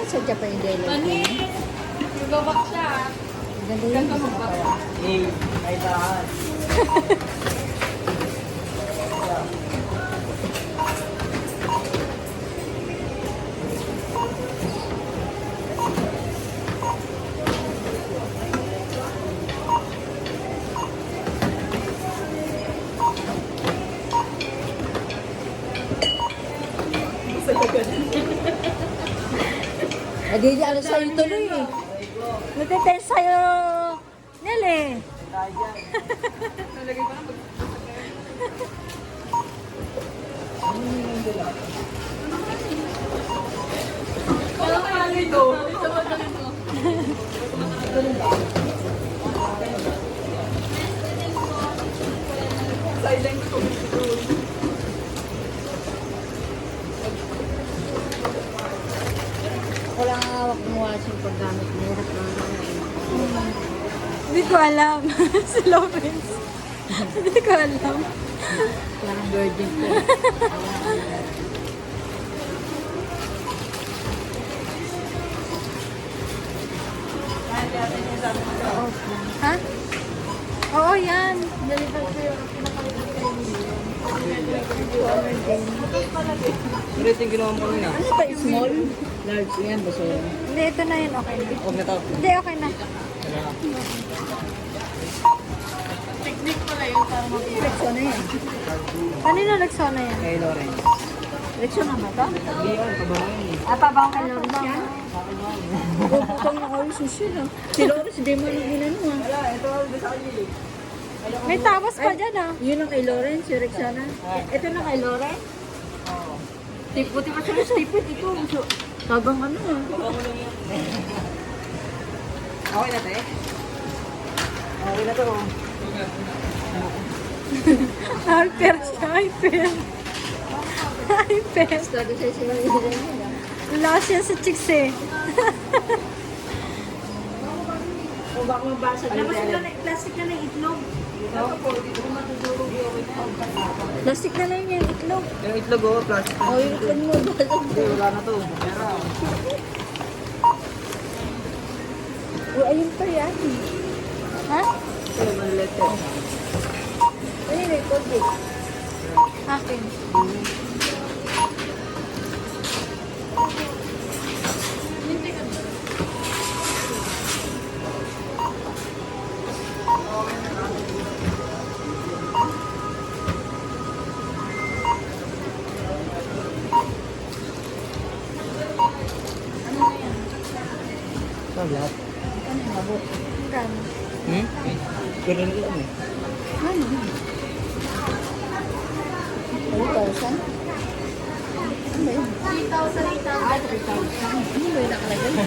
Sadya pa yung jelly. Manis! Nagabak siya. Ganda yun. Gusto ko tawa. Ay tahan. Nagiging ano sa'yo tuloy eh. Nagtitest sa'yo. Nele. Nalagay ko na Wala ka nito. Silent ko. Walang hawak ng washing paggamit mo. Hindi ko alam. Si Lopez. Hindi ko alam. Parang virgin ko. Ha? Oo, yan. Deliver ko yung pinakalitan ko Ulit yung ginawa mo kanina. Ano ba? Small? Large yan ba sa'yo? Hindi, ito na yun. Okay na. Huwag na to. Hindi, okay na. Technique pala yun para mag-iwan. Direksyon na yan. Kanina nagsona yan. Kay Loren. Direksyon na ba ito? Hindi yun, pabangan eh. Pabaw kay Loris yan? Puputong na oil sushi na. Si Loris, hindi mo nang ginano ah. Wala, ito doon sa kanya eh. May tapos pa dyan ah. Yun ang kay Loren, si Rexana. Ito na kay Loren? Oo. Puti pa siya, stipid ito. So, tabang ano ah. Baba mo lang yan. Okay na, te? Okay na to. Hyper siya, hyper. Hyper. Estado siya si Loren. Lakas yan sa chicks eh. O baka mabasag na. Plastic na ng itlog. Plastic na lang yung itlog. Yung itlog oh, plastic. O yung itlog mo, basag Hindi, wala na to. Pero, O ayun pa yan. Ha? ito, malilit to. Ayun eh, Colgate. Akin. Ito, lahat. Ano yung mabot? Kano? Pero hindi lang eh. Ano? 3,000? Ano ba yun? 3,800. Ah, 3,000. Ano ba yung nakalagay?